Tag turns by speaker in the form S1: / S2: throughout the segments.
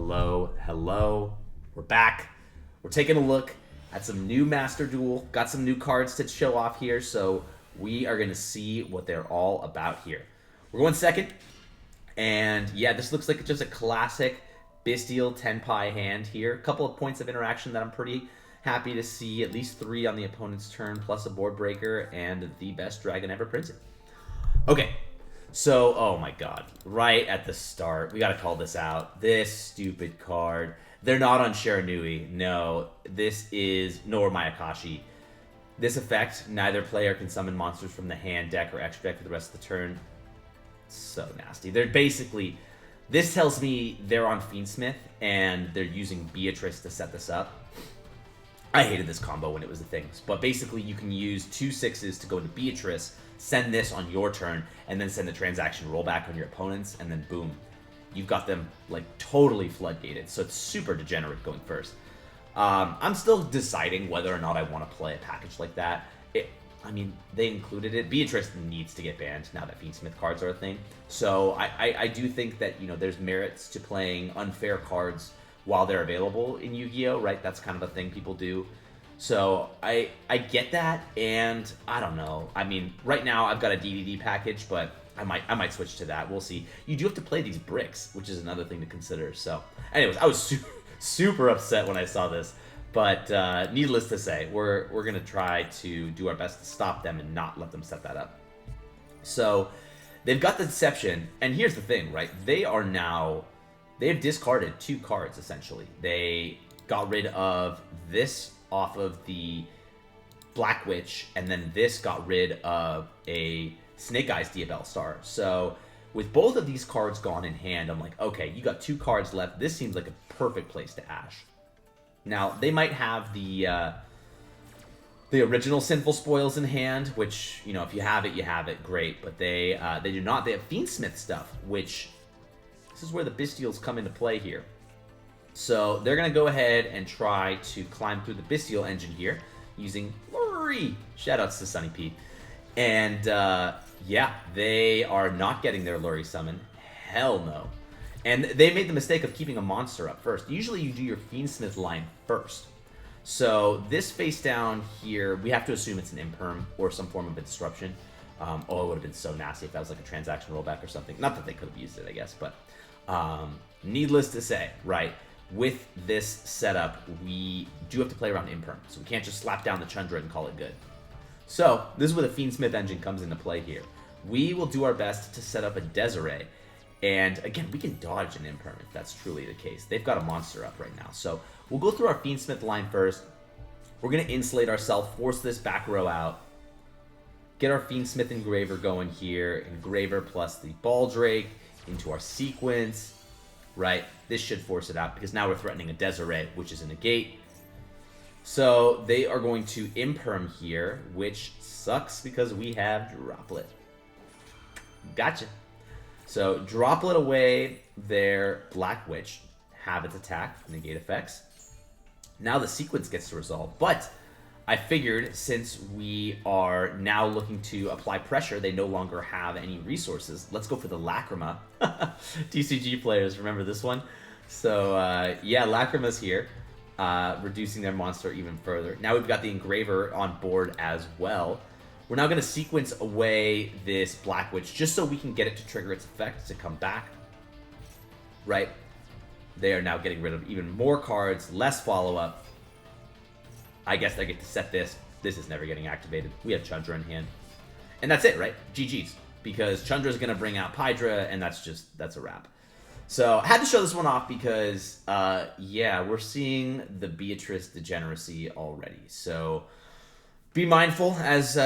S1: Hello, hello. We're back. We're taking a look at some new Master Duel. Got some new cards to show off here, so we are going to see what they're all about here. We're going second, and yeah, this looks like just a classic Bystial Tenpai hand here. A couple of points of interaction that I'm pretty happy to see. At least 3 on the opponent's turn, plus a board breaker, and the best dragon ever printed. Okay. So, oh my god, right at the start, we gotta call this out. This stupid card. They're not on Shiranui. No, this is nor Mayakashi. This effect, neither player can summon monsters from the hand, deck, or extra deck for the rest of the turn. So nasty. They're basically, this tells me they're on Fiendsmith, and they're using Beatrice to set this up. I hated this combo when it was a thing, but basically you can use 2 6s to go into Beatrice, send this on your turn, and then send the transaction rollback on your opponents, and then boom. You've got them, like, totally floodgated, so it's super degenerate going first. I'm still deciding whether or not I want to play a package like that. I mean, they included it. Beatrice needs to get banned now that Fiendsmith cards are a thing. So I do think that, you know, there's merits to playing unfair cards while they're available in Yu-Gi-Oh!, right? That's kind of a thing people do. So I get that, and I don't know. I mean, right now I've got a DDD package, but I might switch to that. We'll see. You do have to play these bricks, which is another thing to consider. So, anyways, I was super upset when I saw this, but needless to say, we're gonna try to do our best to stop them and not let them set that up. So they've got the Deception, and here's the thing, right? They've discarded 2 cards, essentially. They got rid of this off of the Black Witch, and then this got rid of a Snake Eyes Diabell Star. So with both of these cards gone in hand, I'm like, okay, you got 2 cards left. This seems like a perfect place to Ash. Now, they might have the original Sinful Spoils in hand, which, you know, if you have it, you have it, great. But they do not. They have Fiendsmith stuff, which... this is where the Bystials come into play here. So they're going to go ahead and try to climb through the Bystial engine here using Lurry. Shoutouts to Sunny P. And yeah, they are not getting their Lurry summon. Hell no. And they made the mistake of keeping a monster up first. Usually you do your Fiendsmith line first. So this face down here, we have to assume it's an imperm or some form of a disruption. Oh, it would have been so nasty if that was like a transaction rollback or something. Not that they could have used it, I guess, but needless to say, right, with this setup, we do have to play around imperm, so we can't just slap down the Chandra and call it good. So this is where the Fiendsmith engine comes into play here. We will do our best to set up a Desiree, and again, we can dodge an imperm if that's truly the case. They've got a monster up right now, so we'll go through our Fiendsmith line first. We're going to insulate ourselves, force this back row out, get our Fiendsmith Engraver going here, Engraver plus the Baldrake into our sequence, right? This should force it out because now we're threatening a Desiree, which is a negate. So they are going to imperm here, which sucks because we have Droplet. Gotcha. So Droplet away their Black Witch, have its attack, negate effects. Now the sequence gets to resolve, but I figured since we are now looking to apply pressure, they no longer have any resources. Let's go for the Lacrima. TCG players, remember this one? So, yeah, Lacrima's here, reducing their monster even further. Now we've got the Engraver on board as well. We're now going to sequence away this Black Witch just so we can get it to trigger its effect to come back. Right? They are now getting rid of even more cards, less follow-up. I guess they get to set this. This is never getting activated. We have Chandra in hand. And that's it, right? GG's. Because Chandra's going to bring out Pydra, and that's a wrap. So I had to show this one off because, yeah, we're seeing the Beatrice degeneracy already. So be mindful as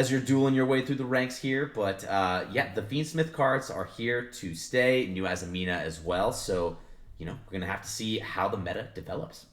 S1: you're dueling your way through the ranks here. But, yeah, the Fiendsmith cards are here to stay. New Azamina as well. So, you know, we're going to have to see how the meta develops.